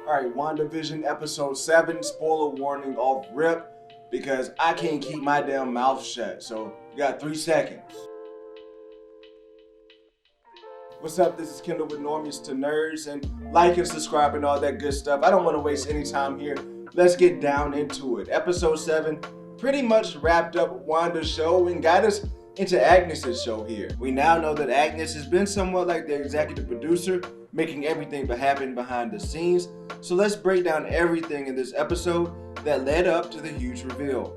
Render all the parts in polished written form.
Alright, WandaVision episode 7, spoiler warning off rip, because I can't keep my damn mouth shut. So, you got 3 seconds. What's up? This is Kendall with Normies to Nerds, and like and subscribe and all that good stuff. I don't want to waste any time here. Let's get down into it. Episode 7 pretty much wrapped up Wanda's show and got us into Agnes' show here. We now know that Agnes has been somewhat like the executive producer, making everything happen behind the scenes. So let's break down everything in this episode that led up to the huge reveal.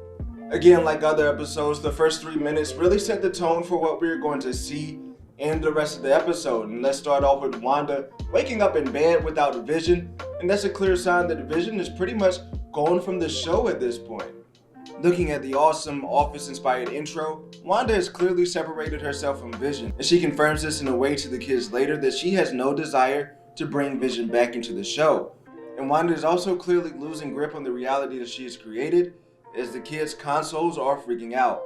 Again, like other episodes, the first 3 minutes really set the tone for what we're going to see in the rest of the episode. And let's start off with Wanda waking up in bed without Vision, and that's a clear sign that Vision is pretty much gone from the show at this point. Looking at the awesome Office-inspired intro, Wanda has clearly separated herself from Vision, and she confirms this in a way to the kids later that she has no desire to bring Vision back into the show. And Wanda is also clearly losing grip on the reality that she has created, as the kids' consoles are freaking out.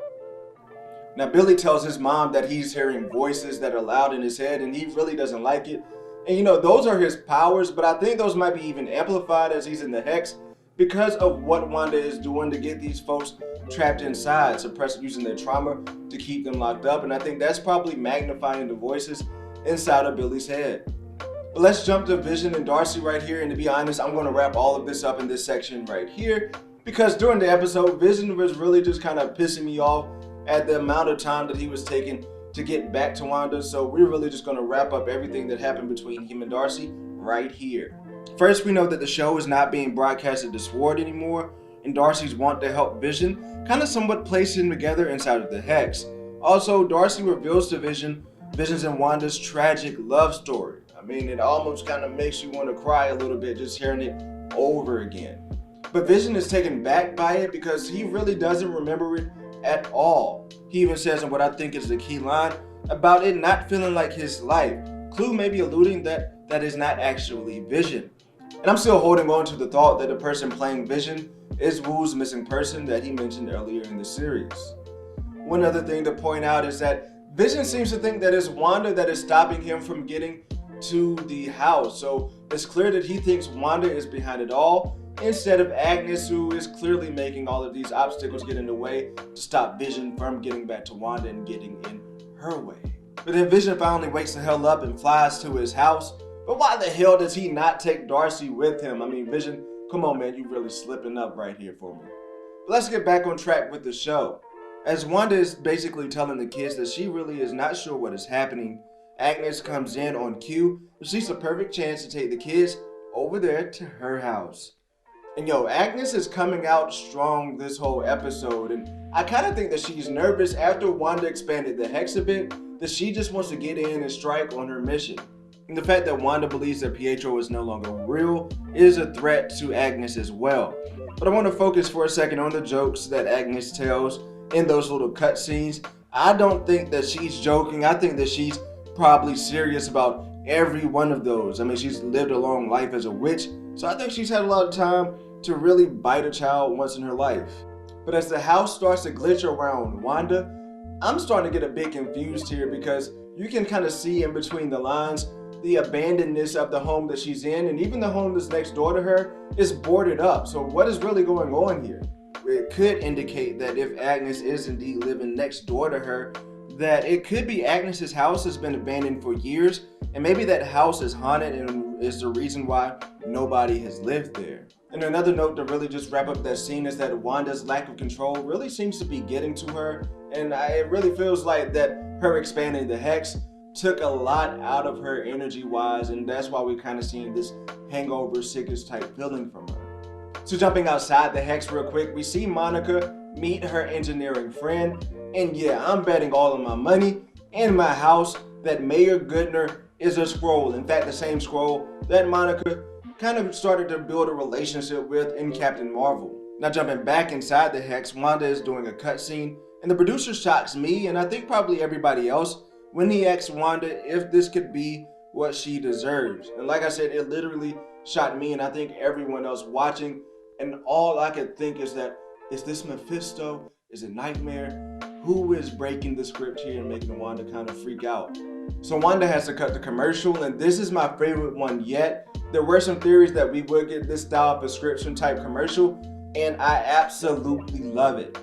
Now Billy tells his mom that he's hearing voices that are loud in his head and he really doesn't like it. And you know, those are his powers, but I think those might be even amplified as he's in the Hex, because of what Wanda is doing to get these folks trapped inside, suppressing using their trauma to keep them locked up. And I think that's probably magnifying the voices inside of Billy's head. But let's jump to Vision and Darcy right here. And to be honest, I'm going to wrap all of this up in this section right here, because during the episode, Vision was really just kind of pissing me off at the amount of time that he was taking to get back to Wanda. So we're really just going to wrap up everything that happened between him and Darcy right here. First, we know that the show is not being broadcasted to Sword anymore, and Darcy's want to help Vision kind of somewhat place him together inside of the Hex. Also, Darcy reveals to Vision's and Wanda's tragic love story. I mean, it almost kind of makes you want to cry a little bit just hearing it over again. But Vision is taken back by it because he really doesn't remember it at all. He even says in what I think is the key line about it not feeling like his life. Clue may be alluding that that is not actually Vision. And I'm still holding on to the thought that the person playing Vision is Wu's missing person that he mentioned earlier in the series. One other thing to point out is that Vision seems to think that it's Wanda that is stopping him from getting to the house. So it's clear that he thinks Wanda is behind it all, instead of Agnes, who is clearly making all of these obstacles get in the way to stop Vision from getting back to Wanda and getting in her way. But then Vision finally wakes the hell up and flies to his house. But why the hell does he not take Darcy with him? I mean, Vision, come on man, you really slipping up right here for me. But let's get back on track with the show. As Wanda is basically telling the kids that she really is not sure what is happening, Agnes comes in on cue and sees a perfect chance to take the kids over there to her house. And yo, Agnes is coming out strong this whole episode, and I kind of think that she's nervous after Wanda expanded the Hex a bit, that she just wants to get in and strike on her mission. And the fact that Wanda believes that Pietro is no longer real is a threat to Agnes as well. But I want to focus for a second on the jokes that Agnes tells in those little cutscenes. I don't think that she's joking. I think that she's probably serious about every one of those. I mean, she's lived a long life as a witch, so I think she's had a lot of time to really bite a child once in her life. But as the house starts to glitch around Wanda, I'm starting to get a bit confused here, because you can kind of see in between the lines the abandonedness of the home that she's in, and even the home that's next door to her is boarded up. So what is really going on here? It could indicate that if Agnes is indeed living next door to her, that it could be Agnes's house has been abandoned for years, and maybe that house is haunted and is the reason why nobody has lived there. And another note to really just wrap up that scene is that Wanda's lack of control really seems to be getting to her, and it really feels like that her expanding the Hex took a lot out of her energy wise, and that's why we're kind of seeing this hangover, sickish type feeling from her. So jumping outside the Hex real quick, we see Monica meet her engineering friend, and yeah, I'm betting all of my money and my house that Mayor Goodner is a Skrull. In fact, the same Skrull that Monica kind of started to build a relationship with in Captain Marvel. Now jumping back inside the Hex, Wanda is doing a cutscene, and the producer shocks me, and I think probably everybody else, when he asks Wanda if this could be what she deserves. And like I said, it literally shocked me, and I think everyone else watching, and all I could think is that, is this Mephisto? Is it Nightmare? Who is breaking the script here and making Wanda kind of freak out? So Wanda has to cut the commercial, and this is my favorite one yet, There were some theories that we would get this style prescription type commercial, and I absolutely love it.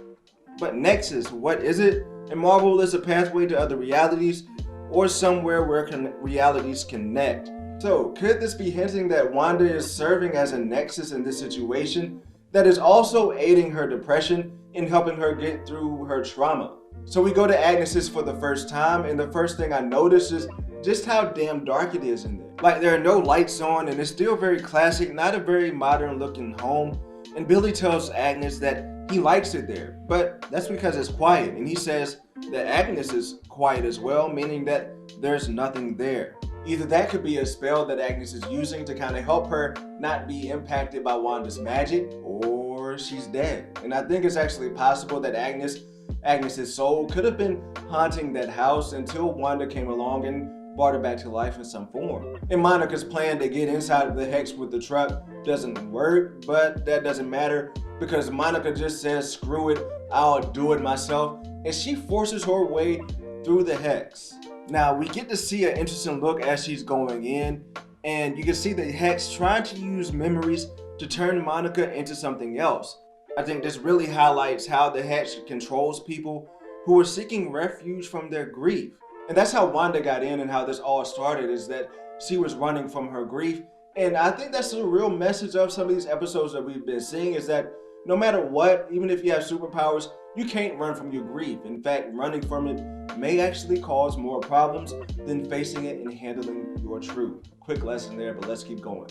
But Nexus, what is it? In Marvel, it's a pathway to other realities or somewhere where realities connect. So, could this be hinting that Wanda is serving as a nexus in this situation that is also aiding her depression and helping her get through her trauma? So we go to Agnes's for the first time, and the first thing I notice is just how damn dark it is in there. Like, there are no lights on, and it's still very classic, not a very modern looking home. And Billy tells Agnes that he likes it there, but that's because it's quiet, and he says that Agnes is quiet as well, meaning that there's nothing there. Either that could be a spell that Agnes is using to kind of help her not be impacted by Wanda's magic, or she's dead. And I think it's actually possible that Agnes's soul could have been haunting that house until Wanda came along and brought her back to life in some form. And Monica's plan to get inside of the hex with the truck doesn't work, but that doesn't matter because Monica just says, screw it, I'll do it myself, and she forces her way through the hex. Now, we get to see an interesting look as she's going in, and you can see the hex trying to use memories to turn Monica into something else. I think this really highlights how the hex controls people who are seeking refuge from their grief. And that's how Wanda got in and how this all started, is that she was running from her grief. And I think that's the real message of some of these episodes that we've been seeing, is that no matter what, even if you have superpowers, you can't run from your grief. In fact, running from it may actually cause more problems than facing it and handling your truth. Quick lesson there, but let's keep going.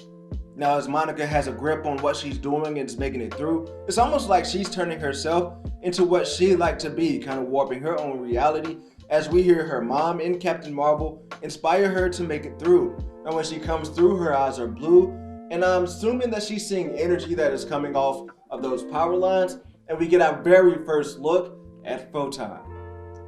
Now, as Monica has a grip on what she's doing and is making it through, it's almost like she's turning herself into what she'd like to be, kind of warping her own reality, as we hear her mom and Captain Marvel inspire her to make it through. And when she comes through, her eyes are blue, and I'm assuming that she's seeing energy that is coming off of those power lines, and we get our very first look at Photon.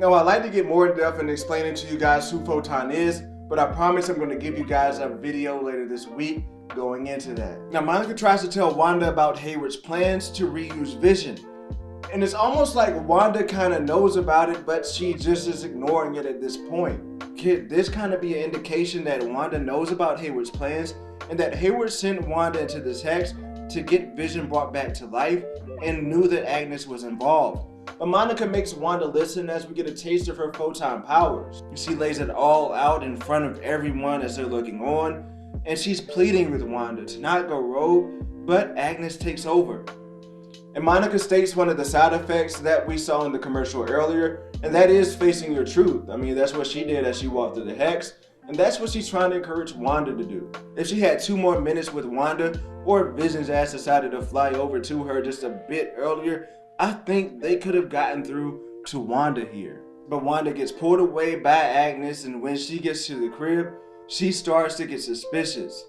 Now, I'd like to get more in depth in explaining to you guys who Photon is, but I promise I'm going to give you guys a video later this week going into that. Now, Monica tries to tell Wanda about Hayward's plans to reuse Vision, and it's almost like Wanda kind of knows about it, but she just is ignoring it at this point. Could this kind of be an indication that Wanda knows about Hayward's plans and that Hayward sent Wanda into this hex to get Vision brought back to life and knew that Agnes was involved? But Monica makes Wanda listen as we get a taste of her photon powers. She lays it all out in front of everyone as they're looking on, and she's pleading with Wanda to not go rogue, but Agnes takes over. And Monica states one of the side effects that we saw in the commercial earlier, and that is facing your truth. I mean, that's what she did as she walked through the hex, and that's what she's trying to encourage Wanda to do. If she had 2 more minutes with Wanda, or if Vision's ass decided to fly over to her just a bit earlier, I think they could have gotten through to Wanda here. But Wanda gets pulled away by Agnes, and when she gets to the crib, she starts to get suspicious.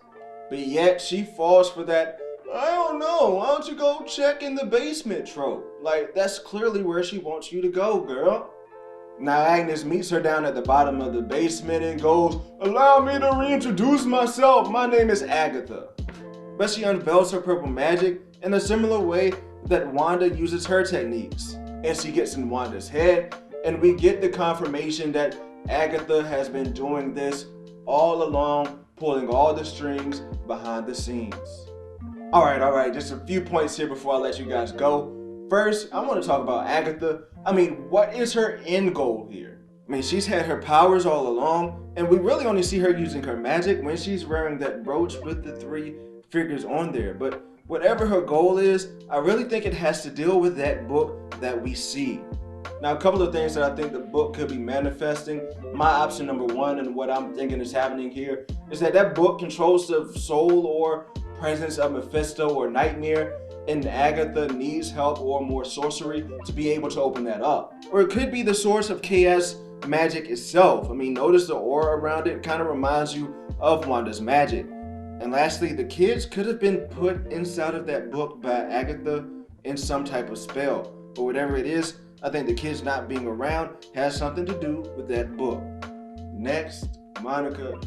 But yet she falls for that, I don't know, why don't you go check in the basement trope? Like, that's clearly where she wants you to go, girl. Now Agnes meets her down at the bottom of the basement and goes, allow me to reintroduce myself, my name is Agatha. But she unveils her purple magic in a similar way that Wanda uses her techniques. And she gets in Wanda's head, and we get the confirmation that Agatha has been doing this all along, pulling all the strings behind the scenes. Alright, just a few points here before I let you guys go. First, I want to talk about Agatha. I mean, what is her end goal here? I mean, she's had her powers all along, and we really only see her using her magic when she's wearing that brooch with the 3 figures on there. But whatever her goal is, I really think it has to deal with that book that we see. Now, a couple of things that I think the book could be manifesting. My option number 1 and what I'm thinking is happening here is that book controls the soul or presence of Mephisto or Nightmare, and Agatha needs help or more sorcery to be able to open that up. Or it could be the source of chaos magic itself. I mean, notice the aura around it kind of reminds you of Wanda's magic. And lastly, the kids could have been put inside of that book by Agatha in some type of spell. But whatever it is, I think the kids not being around has something to do with that book. Next, Monica.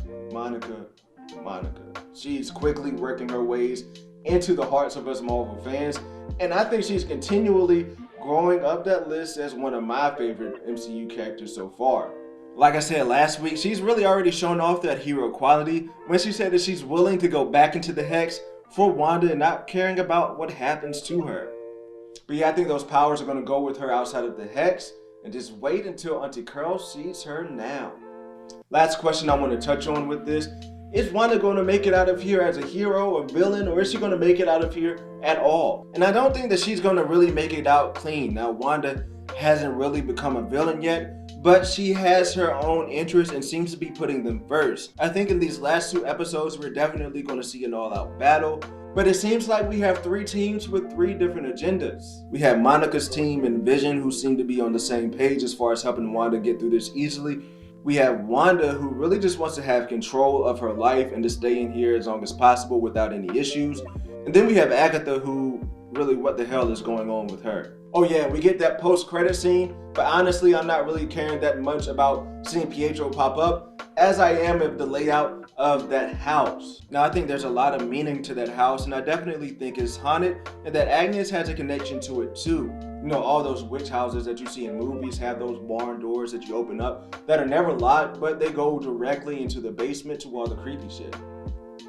She's quickly working her ways into the hearts of us Marvel fans, and I think she's continually growing up that list as one of my favorite MCU characters so far. Like I said last week, she's really already shown off that hero quality when she said that she's willing to go back into the Hex for Wanda and not caring about what happens to her. But yeah, I think those powers are going to go with her outside of the Hex, and just wait until Auntie Curl sees her now. Last question I want to touch on with this: is Wanda going to make it out of here as a hero or villain, or is she going to make it out of here at all? And I don't think that she's going to really make it out clean. Now, Wanda hasn't really become a villain yet, but she has her own interests and seems to be putting them first. I think in these last 2 episodes, we're definitely going to see an all-out battle, but it seems like we have 3 teams with 3 different agendas. We have Monica's team and Vision, who seem to be on the same page as far as helping Wanda get through this easily. We have Wanda, who really just wants to have control of her life and to stay in here as long as possible without any issues. And then we have Agatha, who really, what the hell is going on with her? Oh yeah, we get that post-credit scene, but honestly, I'm not really caring that much about seeing Pietro pop up as I am of the layout of that house. Now, I think there's a lot of meaning to that house, and I definitely think it's haunted, and that Agnes has a connection to it too. You know, all those witch houses that you see in movies have those barn doors that you open up that are never locked, but they go directly into the basement to all the creepy shit.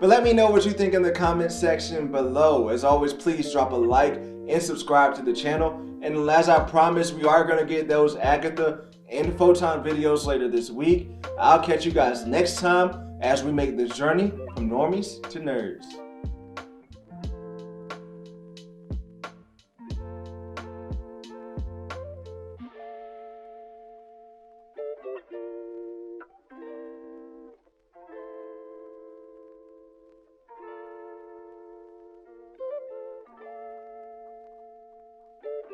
But let me know what you think in the comment section below. As always, please drop a like and subscribe to the channel. And as I promised, we are going to get those Agatha and Photon videos later this week. I'll catch you guys next time as we make this journey from normies to nerds.